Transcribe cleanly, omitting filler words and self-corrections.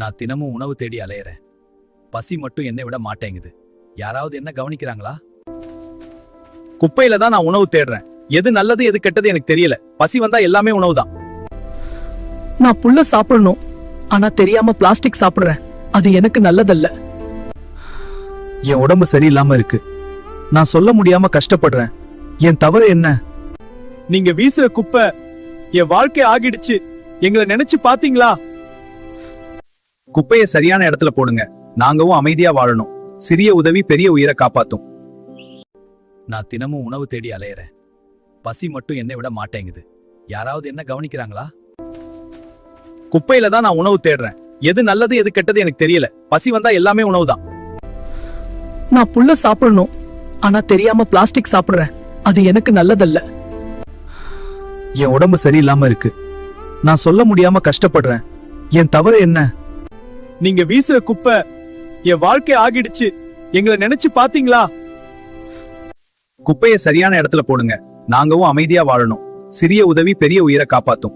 நான் தினமும் உணவு தேடி அலையறேன். பசி மட்டும் என்னை விட மாட்டேங்குது. யாராவது என்ன கவனிக்கிறாங்களா? குப்பையில தான் நான் உணவு தேடுறேன். எது நல்லது எது கெட்டது எனக்கு தெரியல. பசி வந்தா எல்லாமே உணவுதான். நான் புல்ல சாப்பிடணும், ஆனா தெரியாம பிளாஸ்டிக் சாப்பிடுறேன். அது எனக்கு நல்லதல்ல. என் உடம்பு சரியில்லாம இருக்கு. நான் சொல்ல முடியாம கஷ்டப்படுறேன். என் தவறு என்ன? நீங்க வீசுற குப்பை என் வாழ்க்கை ஆகிடுச்சு. எங்களை நினைச்சு பாத்தீங்களா? குப்பையை சரியான இடத்துல போடுங்க. நாங்கவும் அமைதியா வாழணும். சிறிய உதவி பெரிய உயிரை காப்பாத்தும். நான் தினமும் உணவு தேடி அலையறேன். பசி மட்டும் என்னை விட மாட்டேங்குது. யாராவது என்ன கவனிக்கிறாங்களா? குப்பையில தான் நான் உணவு தேடுறேன். எது நல்லது எது கெட்டது எனக்கு தெரியல. பசி வந்தா எல்லாமே உணவுதான். நான் புல்ல சாப்பிடணும், ஆனா தெரியாம பிளாஸ்டிக் சாப்பிடுறேன். அது எனக்கு நல்லதல்ல. என் உடம்பு சரியில்லாம இருக்கு. நான் சொல்ல முடியாம கஷ்டப்படுறேன். என் தவறு என்ன? நீங்க வீசுற குப்பை என் வாழ்க்கை ஆகிடுச்சு. எங்களை நினைச்சு பாத்தீங்களா? குப்பையை சரியான இடத்துல போடுங்க. நாங்கவும் அமைதியா வாழணும். சிறிய உதவி பெரிய உயிரை காப்பாத்தும்.